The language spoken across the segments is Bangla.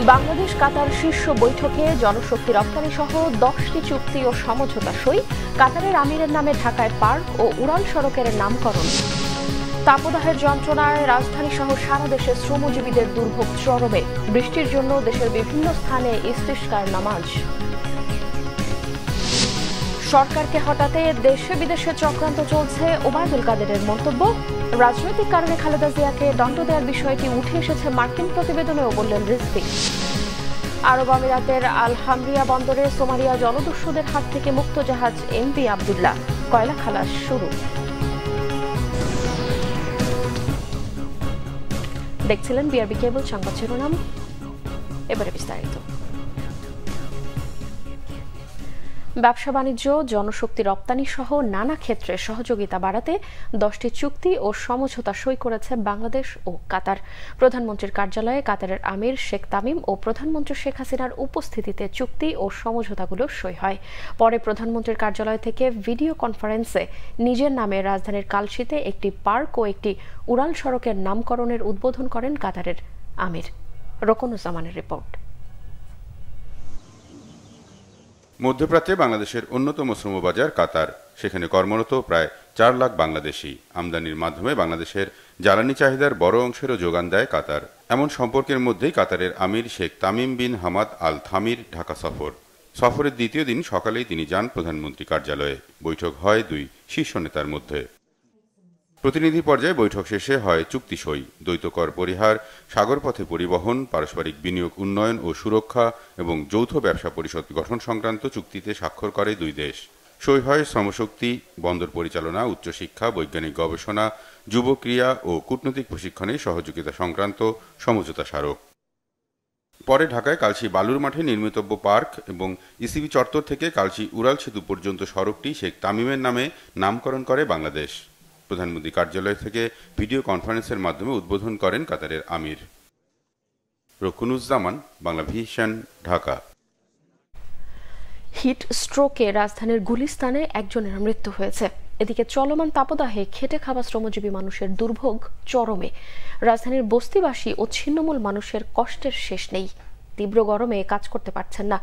বাংলাদেশ কাতার শীর্ষ বৈঠকে জনশক্তি রপ্তানি সহ 10টি চুক্তি ও সমঝোতা সই। কাতারের আমিরের নামে ঢাকায় পার্ক ও উড়াল সড়কের নামকরণ। তাপদাহের যন্ত্রণায় রাজধানী সহ সারা দেশে শ্রমজীবীদের দুর্ভোগ চরমে। বৃষ্টির জন্য দেশের বিভিন্ন স্থানে ইস্তিসকার নামাজ। সরকারকে হটাতে দেশে বিদেশে চক্রান্ত চলছে, ওবায়দুল কাদেরের মন্তব্য। রাজনৈতিক কারণে খালেদা জিয়াকে দণ্ড দেওয়ার বিষয়টি উঠে এসেছে মার্কিন প্রতিবেদনেও বললেন রিজভী। আরব আমিরাতের আল হামরিয়া বন্দরে সোমালিয়া জলদস্যুদের হাত থেকে মুক্ত জাহাজ এমভি আব্দুল্লাহ, কয়লা খালাস শুরু। দেখছিলেন বিআরবি কেবল সংবাদ শিরোনাম, এবারে বিস্তারিত। ব্যবসা বাণিজ্য, জনশক্তি রপ্তানি সহ নানা ক্ষেত্রে সহযোগিতা বাড়াতে 10টি চুক্তি ও সমঝোতা সই করেছে বাংলাদেশ ও কাতার। প্রধানমন্ত্রীর কার্যালয়ে কাতারের আমির শেখ তামিম ও প্রধানমন্ত্রী শেখ হাসিনার উপস্থিতিতে চুক্তি ও সমঝোতাগুলো সই হয়। পরে প্রধানমন্ত্রীর কার্যালয় থেকে ভিডিও কনফারেন্সে নিজের নামে রাজধানীর কালশিতে একটি পার্ক ও একটি উড়াল সড়কের নামকরণের উদ্বোধন করেন কাতারের আমির। রোকনুজ্জামানের রিপোর্ট। মধ্যপ্রাচ্যে বাংলাদেশের অন্যতম শ্রমবাজার কাতার। সেখানে কর্মরত প্রায় 4 লাখ বাংলাদেশি। আমদানির মাধ্যমে বাংলাদেশের জ্বালানি চাহিদার বড় অংশেরও যোগান দেয় কাতার। এমন সম্পর্কের মধ্যেই কাতারের আমির Sheikh Tamim bin Hamad Al Thani Dhaka সফরের দ্বিতীয় দিন সকালেই তিনি যান প্রধানমন্ত্রী কার্যালয়ে। বৈঠক হয় 2 শীর্ষ নেতার মধ্যে। প্রতিনিধি পর্যায়ে বৈঠক শেষে হয় চুক্তি সই। দ্বৈত কর পরিহার, সাগরপথে পরিবহন, পারস্পরিক বিনিয়োগ উন্নয়ন ও সুরক্ষা এবং যৌথ ব্যবসা পরিষদ গঠন সংক্রান্ত চুক্তিতে স্বাক্ষর করে 2 দেশ। সই হয় শ্রমশক্তি, বন্দর পরিচালনা, উচ্চশিক্ষা, বৈজ্ঞানিক গবেষণা, যুব ক্রিয়া ও কূটনৈতিক প্রশিক্ষণে সহযোগিতা সংক্রান্ত সমঝোতা স্মারক। পরে ঢাকায় কালশী বালুর মাঠে নির্মিতব্য পার্ক এবং ইসিবি চত্বর থেকে কালশী উড়াল সেতু পর্যন্ত সড়কটি শেখ তামিমের নামে নামকরণ করে বাংলাদেশ। প্রধানমন্ত্রী কার্যালয় থেকে ভিডিও কনফারেন্সের মাধ্যমে উদ্বোধন করেন কাতারের আমির। রোকনুজ্জামান, বাংলা ভিশন, ঢাকা। হিট স্ট্রোকে রাজধানীর গুলিস্তানে একজনের মৃত্যু হয়েছে। এদিকে চলমান তাপদাহে খেটে খাওয়া শ্রমজীবী মানুষের দুর্ভোগ চরমে। রাজধানীর বস্তিবাসী ও ছিন্নমূল মানুষের কষ্টের শেষ নেই। তীব্র গরমে কাজ করতে পারছেন না।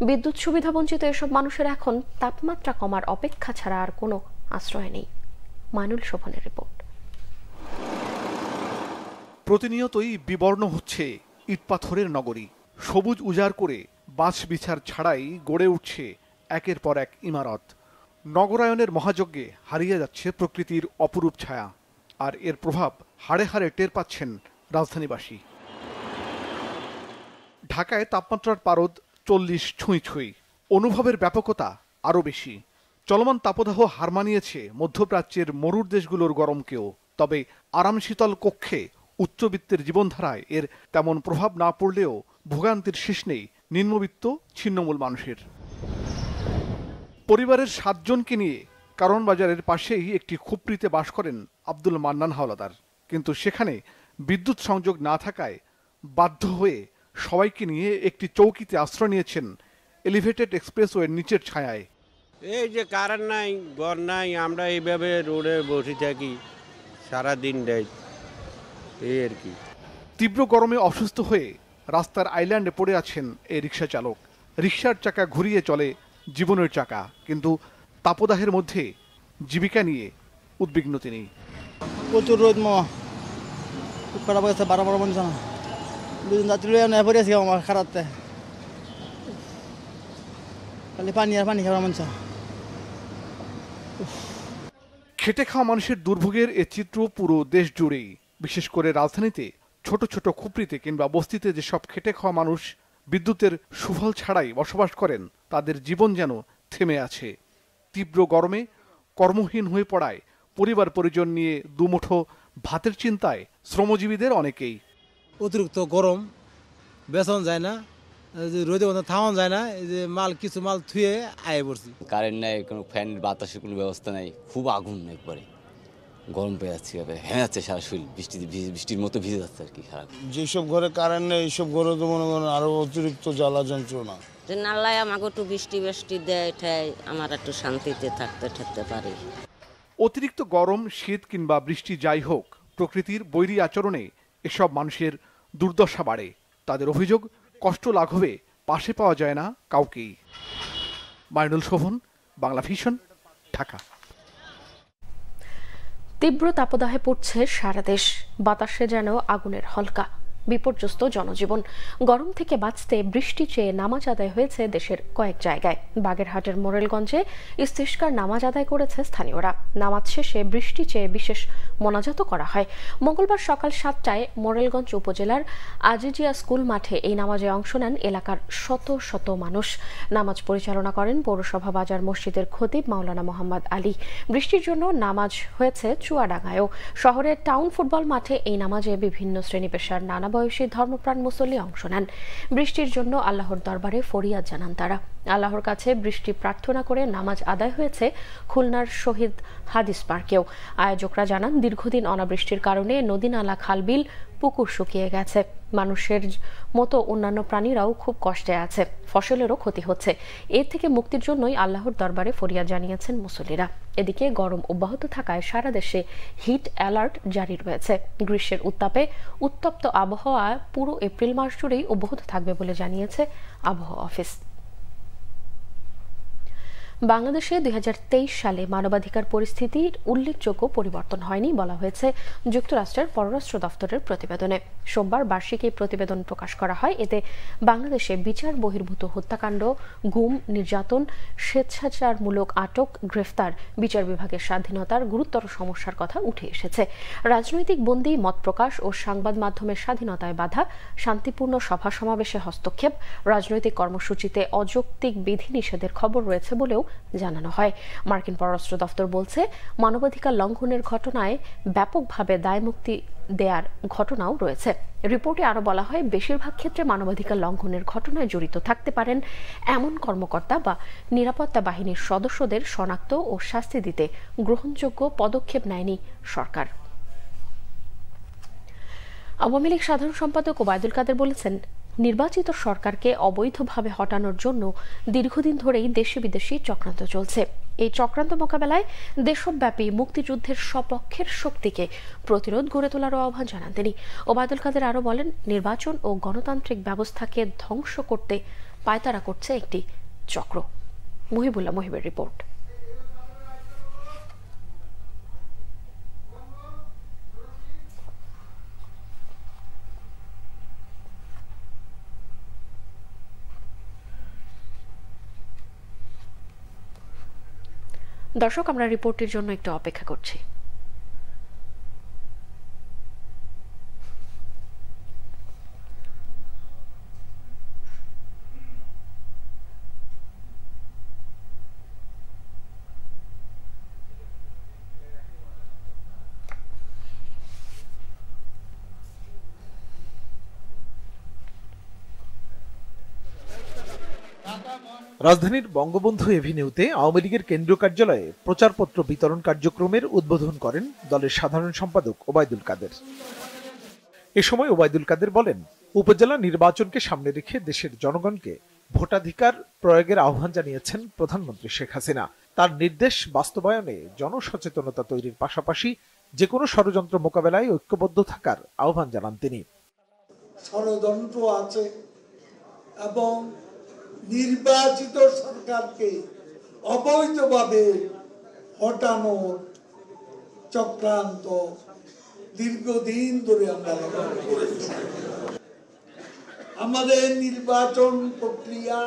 বিদ্যুৎ সুবিধা বঞ্চিত এসব মানুষের এখন তাপমাত্রা কমার অপেক্ষা ছাড়া আর কোনো আশ্রয় নেই। মাইনুল শোভনের রিপোর্ট। প্রতিনিয়তই বিবর্ণ হচ্ছে ইটপাথরের নগরী। সবুজ উজাড় করে বাঁশ বিছার ছাড়াই গড়ে উঠছে একের পর এক ইমারত। নগরায়নের মহাযজ্ঞে হারিয়ে যাচ্ছে প্রকৃতির অপরূপ ছায়া, আর এর প্রভাব হাড়ে হাড়ে টের পাচ্ছেন রাজধানীবাসী। ঢাকায় তাপমাত্রার পারদ 40 ছুঁই। অনুভবের ব্যাপকতা আরও বেশি। চলমান তাপদাহ হার মানিয়েছে মধ্যপ্রাচ্যের মরুর দেশগুলোর গরমকেও। তবে আরাম শীতল কক্ষে উচ্চবিত্তের জীবনধারায় এর তেমন প্রভাব না পড়লেও ভোগান্তির শেষ নেই নিম্নবিত্ত ছিন্নমূল মানুষের। পরিবারের 7 জনকে নিয়ে কারণ বাজারের পাশেই একটি খুপড়িতে বাস করেন আব্দুল মান্নান হাওলাদার। কিন্তু সেখানে বিদ্যুৎ সংযোগ না থাকায় বাধ্য হয়ে সবাইকে নিয়ে একটি চৌকিতে আশ্রয় নিয়েছেন এলিভেটেড এক্সপ্রেসওয়ের নিচের ছায়ায়। এই যে কারেন্ট নাই, ঘর নাই, আমরা এইভাবে রোডে বসে থাকি সারাদিন এই আর কি। তীব্র গরমে অসুস্থ হয়ে রাস্তার আইল্যান্ডে পড়ে আছেন এই রিক্সা চালক। রিক্সার চাকা ঘুরিয়ে চলে জীবনের চাকা, কিন্তু তাপদাহের মধ্যে জীবিকা নিয়ে উদ্বিগ্ন তিনি। প্রচুর রোদ মামা, খুব খারাপ হয়েছে। 12 মন জানা 2 জন যাত্রী লইয়া পড়ে আছি আমার খারাপতে। খালি পানি আর পানি খাওয়ার মন চা। খেটে খাওয়া মানুষের দুর্ভোগের এ চিত্র পুরো দেশ জুড়েই। বিশেষ করে রাজধানীতে ছোট ছোট খুপড়িতে কিংবা বস্তিতে যেসব খেটে খাওয়া মানুষ বিদ্যুতের সুফল ছাড়াই বসবাস করেন, তাদের জীবন যেন থেমে আছে। তীব্র গরমে কর্মহীন হয়ে পড়ায় পরিবার পরিজন নিয়ে দুমুঠো ভাতের চিন্তায় শ্রমজীবীদের অনেকেই। অতিরিক্ত গরম, বেতন যায় না, রোদে থামান যায় না, এই যে কিছু মাল থুয়ে আয়ে পড়ছি। কারেন্ট নাই, কোনো ফ্যান বাতাসের কোনো ব্যবস্থা নাই, খুব আগুন একবারে গরম পেয়ে যাচ্ছে, হ্যাঁ যাচ্ছে সারা শরীর, বৃষ্টির মতো ভিজে যাচ্ছে আর কি। খারাপ যেসব ঘরে কারেন্ট নেই এইসব ঘরে তো মনে করেন আরো অতিরিক্ত জ্বালা যন্ত্রণা। যে নাল্লাই আমাকে একটু বৃষ্টি দেয়, আমার একটু শান্তিতে থাকতে পারি। অতিরিক্ত গরম, শীত কিংবা বৃষ্টি যাই হোক, প্রকৃতির বৈরী আচরণে এসব মানুষের দুর্দশা বাড়ে। তাদের অভিযোগ, কষ্ট লাঘবে পাশে পাওয়া যায় না কাউকেই। মাইনুল শোভন, বাংলা ভিশন, ঢাকা। তীব্র তাপদাহে পড়ছে সারা দেশ, বাতাসে যেন আগুনের হলকা। বিপর্যস্ত জনজীবন। গরম থেকে বাঁচতে বৃষ্টি চেয়ে নামাজ আদায় হয়েছে দেশের কয়েক জায়গায়। বাগেরহাটের মোরেলগঞ্জে ইস্তিসকার নামাজ আদায় করেছে স্থানীয়রা। নামাজ শেষে বৃষ্টি চেয়ে বিশেষ মোনাজাতও করা হয়। মঙ্গলবার সকাল 7টায় মোরেলগঞ্জ উপজেলার আজিজিয়া স্কুল মাঠে এই নামাজে অংশ নেন এলাকার শত শত মানুষ। নামাজ পরিচালনা করেন পৌরসভা বাজার মসজিদের খতিব মাওলানা মোহাম্মদ আলী। বৃষ্টির জন্য নামাজ হয়েছে চুয়াডাঙ্গায়ও। শহরের টাউন ফুটবল মাঠে এই নামাজে বিভিন্ন শ্রেণী পেশার নানা বয়সী ধর্মপ্রাণ মুসল্লি অংশ নেন। বৃষ্টির জন্য আল্লাহর দরবারে ফরিয়াদ জানান তারা। আল্লাহর কাছে বৃষ্টি প্রার্থনা করে নামাজ আদায় হয়েছে খুলনার শহীদ হাদিস পার্কেও। আয়োজকরা জানান, দীর্ঘদিন অনাবৃষ্টির কারণে নদী নালা খালবিল পুকুর শুকিয়ে গেছে। মানুষের মতো অন্যান্য প্রাণীরাও খুব কষ্টে আছে, ফসলেরও ক্ষতি হচ্ছে। এর থেকে মুক্তির জন্যই আল্লাহর দরবারে ফরিয়াদ জানিয়েছেন মুসল্লিরা। এদিকে গরম অব্যাহত থাকায় সারা দেশে হিট অ্যালার্ট জারি রয়েছে। গ্রীষ্মের উত্তাপে উত্তপ্ত আবহাওয়া পুরো এপ্রিল মাস জুড়েই অব্যাহত থাকবে বলে জানিয়েছে আবহাওয়া অফিস। বাংলাদেশে 2023 সালে মানবাধিকার পরিস্থিতির উল্লেখযোগ্য পরিবর্তন হয়নি বলা হয়েছে যুক্তরাষ্ট্রের পররাষ্ট্র দফতরের প্রতিবেদনে। সোমবার বার্ষিক এই প্রতিবেদন প্রকাশ করা হয়। এতে বাংলাদেশে বিচার বহির্ভূত হত্যাকাণ্ড, গুম, নির্যাতন, স্বেচ্ছাচারমূলক আটক, গ্রেফতার, বিচার বিভাগের স্বাধীনতার গুরুতর সমস্যার কথা উঠে এসেছে। রাজনৈতিক বন্দী, মত প্রকাশ ও সংবাদ মাধ্যমের স্বাধীনতায় বাধা, শান্তিপূর্ণ সভা সমাবেশে হস্তক্ষেপ, রাজনৈতিক কর্মসূচিতে অযৌক্তিক বিধিনিষেধের খবর রয়েছে বলেও জানানো হয়। মার্কিন পররাষ্ট্র দফতর বলছে, মানবাধিকার লঙ্ঘনের ঘটনায় ব্যাপকভাবে দায়মুক্তি দেয়ার ঘটনাও রয়েছে। রিপোর্টে আরো বলা হয়, বেশিরভাগ ক্ষেত্রে মানবাধিকার লঙ্ঘনের ঘটনায় জড়িত থাকতে পারেন এমন কর্মকর্তা বা নিরাপত্তা বাহিনীর সদস্যদের শনাক্ত ও শাস্তি দিতে গ্রহণযোগ্য পদক্ষেপ নেয়নি সরকার। আওয়ামী লীগ সাধারণ সম্পাদক ওবায়দুল কাদের বলেছেন, নির্বাচিত সরকারকে অবৈধভাবে হটানোর জন্য দীর্ঘদিন ধরেই দেশি বিদেশি চক্রান্ত চলছে। এই চক্রান্ত মোকাবেলায় দেশব্যাপী মুক্তিযুদ্ধের সপক্ষের শক্তিকে প্রতিরোধ গড়ে তোলার আহ্বান জানান তিনি। ওবায়দুল কাদের আরো বলেন, নির্বাচন ও গণতান্ত্রিক ব্যবস্থাকে ধ্বংস করতে পায়তারা করছে একটি চক্র। মুহিবুল্লাহ মুহিবের রিপোর্ট। দর্শক, আমরা রিপোর্টের জন্য একটু অপেক্ষা করছি। রাজধানীর বঙ্গবন্ধু এভিনিউতে আওয়ামী লীগের কেন্দ্রীয় কার্যালয়ে প্রচারপত্র বিতরণ কার্যক্রমের উদ্বোধন করেন দলের সাধারণ সম্পাদক ওবায়দুল কাদের। এ সময় ওবায়দুল কাদের বলেন, উপজেলা নির্বাচনকে সামনে রেখে দেশের জনগণকে ভোটাধিকার প্রয়োগের আহ্বান জানিয়েছেন প্রধানমন্ত্রী শেখ হাসিনা। তার নির্দেশ বাস্তবায়নে জনসচেতনতা তৈরির পাশাপাশি যে কোনো ষড়যন্ত্র মোকাবেলায় ঐক্যবদ্ধ থাকার আহ্বান জানান তিনি। ষড়যন্ত্র আছে এবং নির্বাচিত সরকারকে অবৈধভাবে হটানোর চক্রান্ত দীর্ঘদিন ধরে আমরা লক্ষ্য করেছি। আমাদের নির্বাচন প্রক্রিয়া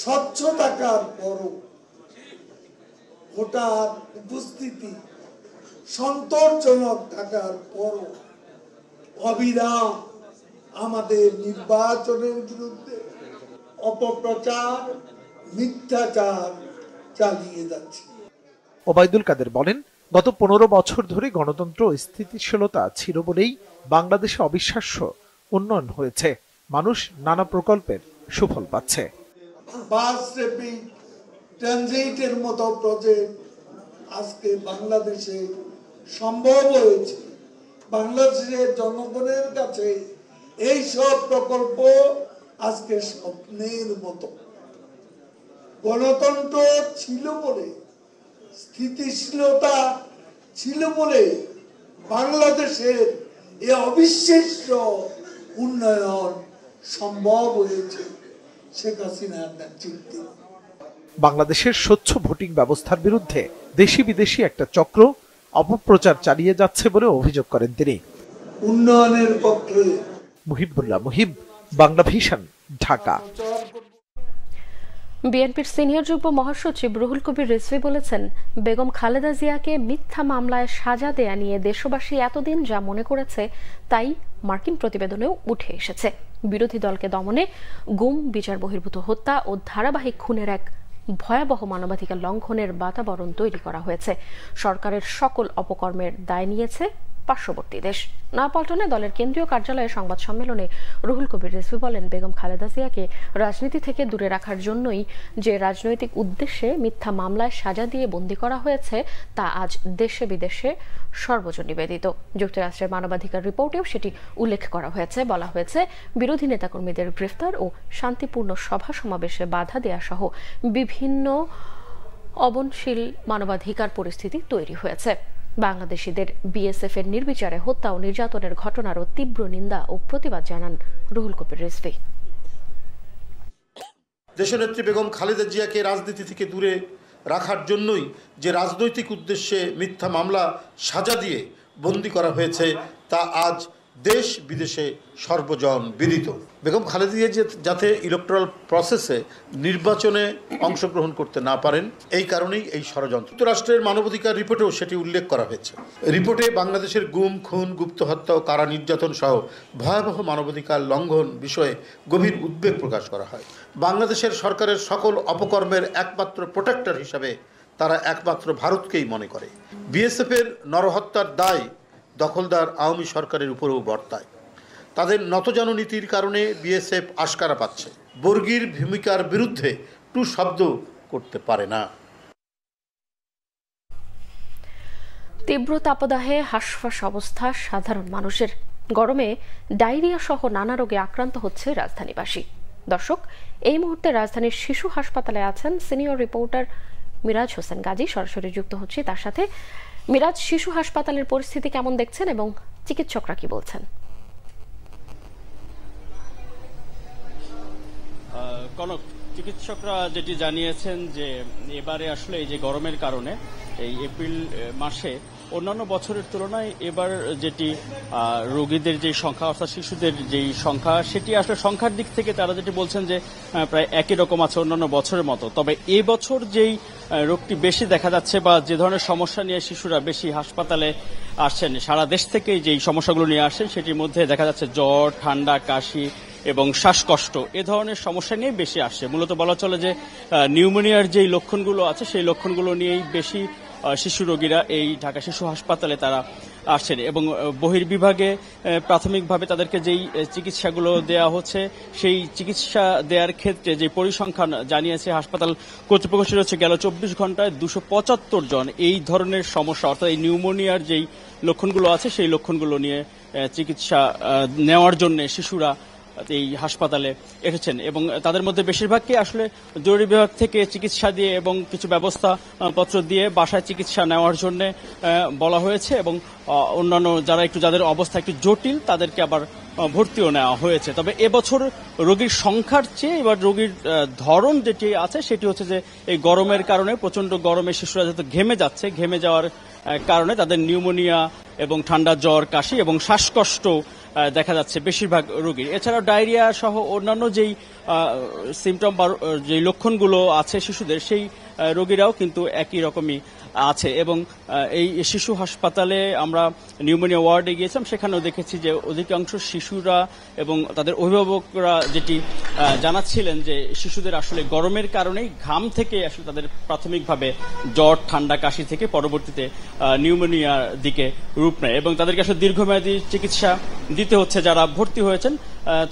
স্বচ্ছ থাকার পরও ভোটার উপস্থিতি সন্তোষজনক থাকার পরও অবিরাম আমাদের নির্বাচনের বিরুদ্ধে অপপ্রচার, মিথ্যাচার চালিয়ে যাচ্ছে। ওবায়দুল কাদের বলেন, গত 15 বছর ধরে গণতন্ত্র স্থিতিশীলতা ছিল বলেই বাংলাদেশে অবিশ্বাস্য উন্নয়ন হয়েছে। মানুষ নানা প্রকল্পের সুফল পাচ্ছে। বাস র্যাপিড ট্রানজিটের মতো প্রজেক্ট আজকে বাংলাদেশে সম্ভব হয়েছে। বাংলাদেশের জনগণের কাছে এই সব প্রকল্প আজকে স্বপ্নের মতো। গণতন্ত্র ছিল বলে, স্থিতিশীলতা ছিল বলে বাংলাদেশের এই অবিশ্বাস্য উন্নয়ন সম্ভব হয়েছে শেখ হাসিনার নেতৃত্বে। বাংলাদেশের স্বচ্ছ ভোটিং ব্যবস্থার বিরুদ্ধে দেশি বিদেশি একটা চক্র অপপ্রচার চালিয়ে যাচ্ছে বলে অভিযোগ করেন তিনি। উন্নয়নের পক্ষে মুহিবুল্লাহ মুহিব, বাংলা ভিশন, ঢাকা। বিএনপির সিনিয়র যুগ্ম মহাসচিব রুহুল কবির রিজভী বলেছেন, বেগম খালেদা জিয়াকে মিথ্যা মামলায় সাজা দেয়া নিয়ে দেশবাসী এতদিন যা মনে করেছে তাই মার্কিন প্রতিবেদনেও উঠে এসেছে। বিরোধী দলকে দমনে গুম, বিচার বহির্ভূত হত্যা ও ধারাবাহিক খুনের এক ভয়াবহ মানবাধিকার লঙ্ঘনের বাতাবরণ তৈরি করা হয়েছে। সরকারের সকল অপকর্মের দায় নিয়েছে পার্শ্ববর্তী দেশ। নয়াপল্টনে দলের কেন্দ্রীয় কার্যালয়ে সংবাদ সম্মেলনে রুহুল কবির রিজভী বলেন, বেগম খালেদা জিয়াকে রাজনীতি থেকে দূরে রাখার জন্যই যে রাজনৈতিক উদ্দেশ্যে মিথ্যা মামলায় সাজা দিয়ে বন্দী করা হয়েছে তা আজ দেশে বিদেশে সর্বজন নিবেদিত। যুক্তরাষ্ট্রের মানবাধিকার রিপোর্টেও সেটি উল্লেখ করা হয়েছে। বলা হয়েছে, বিরোধী নেতাকর্মীদের গ্রেফতার ও শান্তিপূর্ণ সভা সমাবেশে বাধা দেয়া সহ বিভিন্ন অবনশীল মানবাধিকার পরিস্থিতি তৈরি হয়েছে। বাংলাদেশিদের বিএসএফ এর নির্বিচারে হত্যা ও নির্যাতনের ঘটনারও তীব্র নিন্দা ও প্রতিবাদ জানান রুহুল কবির রিজভী। দেশনেত্রী বেগম খালেদা জিয়াকে রাজনীতি থেকে দূরে রাখার জন্যই যে রাজনৈতিক উদ্দেশ্যে মিথ্যা মামলা সাজা দিয়ে বন্দী করা হয়েছে তা আজ দেশ বিদেশে সর্বজন বিদিত। বেগম খালেদা জিয়া যাতে ইলেকট্রাল প্রসেসে নির্বাচনে অংশগ্রহণ করতে না পারেন, এই কারণেই এই ষড়যন্ত্র। যুক্তরাষ্ট্রের মানবাধিকার রিপোর্টেও সেটি উল্লেখ করা হয়েছে। রিপোর্টে বাংলাদেশের গুম, খুন, গুপ্ত হত্যা ও কারা নির্যাতন সহ ভয়াবহ মানবাধিকার লঙ্ঘন বিষয়ে গভীর উদ্বেগ প্রকাশ করা হয়। বাংলাদেশের সরকারের সকল অপকর্মের একমাত্র প্রোটেক্টর হিসাবে তারা একমাত্র ভারতকেই মনে করে। বিএসএফের নরহত্যার দায় দখলদার আওয়ামী সরকারের উপরেও বর্তায়। তাদের নতজানু নীতির কারণে বিএসএফ আশকারা পাচ্ছে, বর্গীর ভূমিকার বিরুদ্ধে টু শব্দ করতে পারে না। তীব্র তাপদাহে হাঁসফাঁস অবস্থা সাধারণ মানুষের। গরমে ডায়রিয়া সহ নানা রোগে আক্রান্ত হচ্ছে রাজধানীবাসী। দর্শক, এই মুহূর্তে রাজধানীর শিশু হাসপাতালে আছেন সিনিয়র রিপোর্টার মিরাজ হোসেন গাজী। সরাসরি যুক্ত হচ্ছি তার সাথে। মিরাজ, শিশু হাসপাতালের পরিস্থিতি কেমন দেখছেন এবং চিকিৎসকরা কি বলছেন? কনক, চিকিৎসকরা যেটি জানিয়েছেন যে এবারে আসলে এই যে গরমের কারণে এই এপ্রিল মাসে অন্যান্য বছরের তুলনায় এবার যেটি রোগীদের যে সংখ্যা অর্থাৎ শিশুদের যেই সংখ্যা সেটি আসলে সংখ্যার দিক থেকে তারা যেটি বলছেন যে প্রায় একই রকম আছে অন্যান্য বছরের মতো। তবে এবছর যেই রোগটি বেশি দেখা যাচ্ছে বা যে ধরনের সমস্যা নিয়ে শিশুরা বেশি হাসপাতালে আসছেন, সারা দেশ থেকে যেই সমস্যাগুলো নিয়ে আসেন সেটির মধ্যে দেখা যাচ্ছে জ্বর, ঠান্ডা, কাশি এবং শ্বাসকষ্ট এ ধরনের সমস্যা নিয়ে বেশি আসছে। মূলত বলা চলে যে নিউমোনিয়ার যেই লক্ষণগুলো আছে সেই লক্ষণগুলো নিয়েই বেশি শিশু রোগীরা এই ঢাকা শিশু হাসপাতালে তারা আসছেন এবং বহির্বিভাগে প্রাথমিকভাবে তাদেরকে যেই চিকিৎসাগুলো দেওয়া হচ্ছে সেই চিকিৎসা দেওয়ার ক্ষেত্রে যে পরিসংখ্যান জানিয়েছে হাসপাতাল কর্তৃপক্ষ সেটা হচ্ছে গেল 24 ঘন্টায় 275 জন এই ধরনের সমস্যা অর্থাৎ এই নিউমোনিয়ার যেই লক্ষণগুলো আছে সেই লক্ষণগুলো নিয়ে চিকিৎসা নেওয়ার জন্য শিশুরা এই হাসপাতালে এসেছেন এবং তাদের মধ্যে বেশিরভাগকে আসলে জরুরি বিভাগ থেকে চিকিৎসা দিয়ে এবং কিছু ব্যবস্থা পত্র দিয়ে বাসায় চিকিৎসা নেওয়ার জন্য বলা হয়েছে এবং অন্যান্য যাদের অবস্থা একটু জটিল তাদেরকে আবার ভর্তিও নেওয়া হয়েছে। তবে এবছর রোগীর সংখ্যার চেয়ে এবার রোগীর ধরন যেটি আছে সেটি হচ্ছে যে এই গরমের কারণে প্রচন্ড গরমে শিশুরা যেহেতু ঘেমে যাওয়ার কারণে তাদের নিউমোনিয়া এবং ঠান্ডা, জ্বর, কাশি এবং শ্বাসকষ্ট দেখা যাচ্ছে বেশিরভাগ রোগীর। এছাড়াও ডায়রিয়া সহ অন্যান্য যেই সিমটম বা যেই লক্ষণগুলো আছে শিশুদের সেই রোগীরাও কিন্তু একই রকমই আছে এবং এই শিশু হাসপাতালে আমরা নিউমোনিয়া ওয়ার্ডে গিয়েছিলাম, সেখানেও দেখেছি যে অধিকাংশ শিশুরা এবং তাদের অভিভাবকরা যেটি জানাচ্ছিলেন যে শিশুদের আসলে গরমের কারণেই ঘাম থেকে আসলে তাদের প্রাথমিকভাবে জ্বর, ঠান্ডা, কাশি থেকে পরবর্তীতে নিউমোনিয়ার দিকে রূপ নেয় এবং তাদেরকে আসলে দীর্ঘমেয়াদী চিকিৎসা দিতে হচ্ছে যারা ভর্তি হয়েছেন।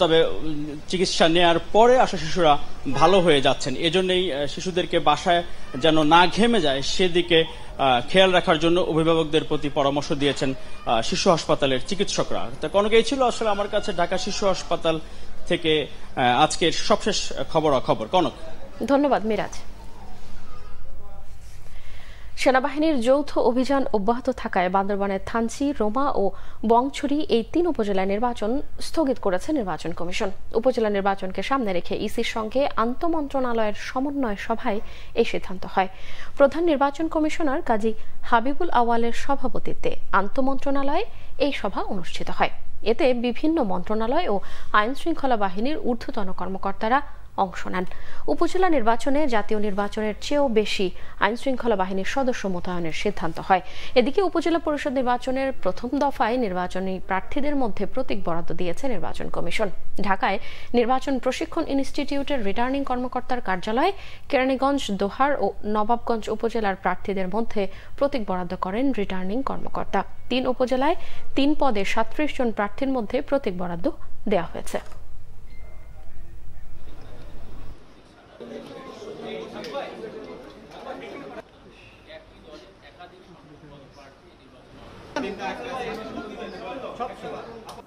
তবে চিকিৎসা নেওয়ার পরে আসলে শিশুরা ভালো হয়ে যাচ্ছেন। এজন্যই শিশুদেরকে বাসায় যেন না ঘেমে যায় সেদিকে খেয়াল রাখার জন্য অভিভাবকদের প্রতি পরামর্শ দিয়েছেন শিশু হাসপাতালের চিকিৎসকরা। তা কনক, এই ছিল আসলে আমার কাছে ঢাকা শিশু হাসপাতাল থেকে আজকের সবশেষ খবরাখবর। কনক, ধন্যবাদ মিরাজ। সেনাবাহিনীর যৌথ অভিযান অব্যাহত থাকায় বান্দরবানের থানচি, রোমা ও বংছড়ি এই 3 উপজেলায় নির্বাচন স্থগিত করেছে নির্বাচন কমিশন। উপজেলা নির্বাচনকে সামনে রেখে ইসির সঙ্গে আন্তঃমন্ত্রণালয়ের সমন্বয় সভায় এই সিদ্ধান্ত হয়। প্রধান নির্বাচন কমিশনার কাজী হাবিবুল আওয়ালের সভাপতিত্বে আন্তঃমন্ত্রণালয়ে এই সভা অনুষ্ঠিত হয়। এতে বিভিন্ন মন্ত্রণালয় ও আইন শৃঙ্খলা বাহিনীর ঊর্ধ্বতন কর্মকর্তারা অংশ নেন। উপজেলা নির্বাচনে জাতীয় নির্বাচনের চেয়েও বেশি আইন শৃঙ্খলা বাহিনীর সদস্য মোতায়েনের সিদ্ধান্ত হয়। এদিকে উপজেলা পরিষদ নির্বাচনের প্রথম দফায় নির্বাচনী প্রার্থীদের মধ্যে প্রতীক বরাদ্দ দিয়েছে নির্বাচন কমিশন। ঢাকায় নির্বাচন প্রশিক্ষণ ইনস্টিটিউটের রিটার্নিং কর্মকর্তার কার্যালয়ে কেরানীগঞ্জ, দোহার ও নবাবগঞ্জ উপজেলার প্রার্থীদের মধ্যে প্রতীক বরাদ্দ করেন রিটার্নিং কর্মকর্তা। 3 উপজেলায় 3 পদে 37 জন প্রার্থীর মধ্যে প্রতীক বরাদ্দ দেওয়া হয়েছে।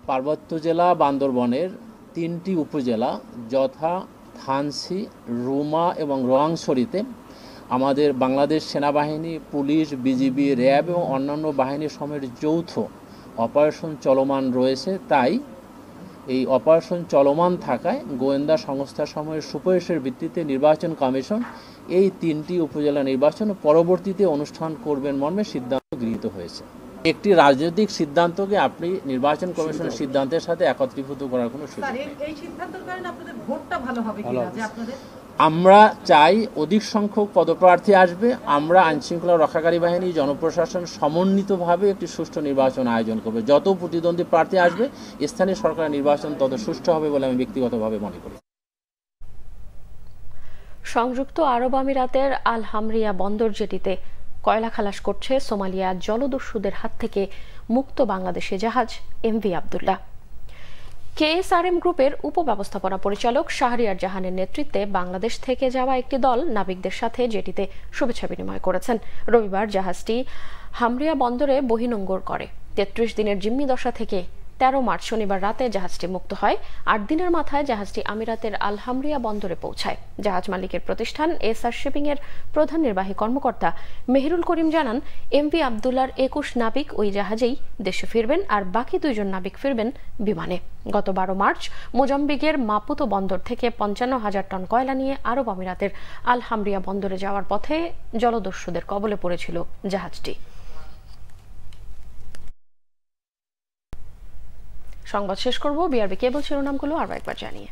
পার্বত্য জেলা বান্দরবনের 3টি উপজেলা যথা থানচি, রুমা এবং রোয়াংছড়িতে আমাদের বাংলাদেশ সেনাবাহিনী, পুলিশ, বিজিবি, র্যাব এবং অন্যান্য বাহিনীর সময়ের যৌথ অপারেশন চলমান রয়েছে। তাই এই অপারেশন চলমান থাকায় গোয়েন্দা সংস্থা সময়ের সুপারিশের ভিত্তিতে নির্বাচন কমিশন এই 3টি উপজেলা নির্বাচন পরবর্তীতে অনুষ্ঠান করবেন মর্মে সিদ্ধান্ত গৃহীত হয়েছে। একটি রাজনৈতিক সিদ্ধান্তকে আপনি নির্বাচন কমিশনের সিদ্ধান্তের সাথে একত্রীভূত করার কোনো সুযোগ নেই। এই সিদ্ধান্তের কারণে আপনাদের ভোটটা ভালো হবে কিনা যে আপনাদের আমরা চাই অধিক সংখ্যক পদপ্রার্থী আসবে। আমরা আইনশৃঙ্খলা রক্ষাকারী বাহিনী, জনপ্রশাসন সমন্বিতভাবে একটি সুষ্ঠু নির্বাচন আয়োজন করবে। যত প্রতিদ্বন্দ্বী প্রার্থী আসবে স্থানীয় সরকারের নির্বাচন তত সুষ্ঠু হবে বলে আমি ব্যক্তিগতভাবে মনে করি। সংযুক্ত আরব আমিরাতের আল হামরিয়া বন্দর জেটিতে কয়লা খালাস করছে সোমালিয়া জলদস্যুদের হাত থেকে মুক্ত বাংলাদেশি জাহাজ এমভি আব্দুল্লাহ। কেএসআরএম গ্রুপের উপব্যবস্থাপনা পরিচালক শাহরিয়ার জাহানের নেতৃত্বে বাংলাদেশ থেকে যাওয়া একটি দল নাবিকদের সাথে জেটিতে শুভেচ্ছা বিনিময় করেছেন। রবিবার জাহাজটি হামরিয়া বন্দরে বহিনোঙ্গর করে। 33 দিনের জিম্মি দশা থেকে 13 মার্চ শনিবার রাতে জাহাজটি মুক্ত হয়। 8 দিনের মাথায় জাহাজটি আমিরাতের আল হামরিয়া বন্দরে পৌঁছায়। জাহাজ মালিকের প্রতিষ্ঠান এসআর শিপিং এর প্রধান নির্বাহী কর্মকর্তা মেহেরুল করিম জানান, এমভি আব্দুল্লাহর 21 নাবিক ওই জাহাজেই দেশে ফিরবেন, আর বাকি 2 জন নাবিক ফিরবেন বিমানে। গত 12 মার্চ মোজাম্বিকের মাপুতো বন্দর থেকে 55,000 টন কয়লা নিয়ে আরব আমিরাতের আল হামরিয়া বন্দরে যাওয়ার পথে জলদস্যুদের কবলে পড়েছিল জাহাজটি। সংবাদ শেষ করব বিআরবি কেবল শিরোনামগুলো আরো একবার জানিয়ে।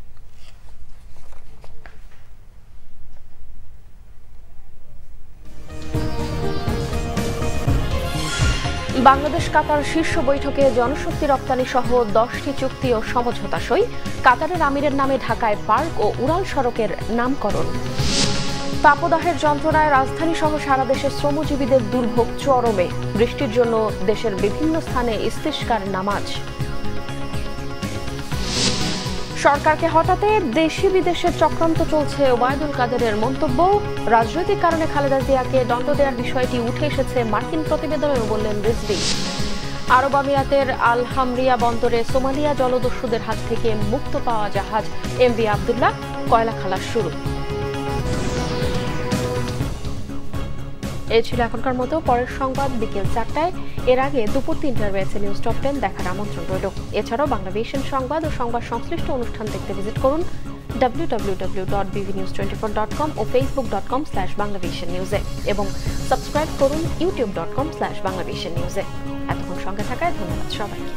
বাংলাদেশ কাতার শীর্ষ বৈঠকে জনশক্তি রপ্তানি সহ 10টি চুক্তি ও সমঝোতা সই। কাতারের আমিরের নামে ঢাকায় পার্ক ও উড়াল সড়কের নামকরণ। তাপদাহের যন্ত্রণায় রাজধানী সহ সারা দেশে শ্রমজীবীদের দুর্ভোগ চরমে। বৃষ্টির জন্য দেশের বিভিন্ন স্থানে ইস্তিসকার নামাজ। সরকারকে হটাতে দেশি বিদেশের চক্রান্ত চলছে, ওবায়দুল কাদেরের মন্তব্য। রাজনৈতিক কারণে খালেদা জিয়াকে দণ্ড দেওয়ার বিষয়টি উঠে এসেছে মার্কিন প্রতিবেদনেও বললেন রিজভী। আরব আমিরাতের আল হামরিয়া বন্দরে সোমালিয়া জলদস্যুদের হাত থেকে মুক্ত পাওয়া জাহাজ এমভি আব্দুল্লাহ কয়লা খালাস শুরু। এই ছিল এখনকার মতো। পরের সংবাদ বিকেল 4টায়। এর আগে দুপুর 3টায় রয়েছে নিউজ টপ 10 দেখার আমন্ত্রণ রইল। এছাড়াও বাংলাভিশন সংবাদ ও সংবাদ সংশ্লিষ্ট অনুষ্ঠান দেখতে ভিজিট করুন www.bvnews24.com ও facebook.com/banglavishnnews এবং সাবস্ক্রাইব করুন youtube.com/banglavishnnews। এতক্ষণ সঙ্গে থাকায় ধন্যবাদ সবাইকে।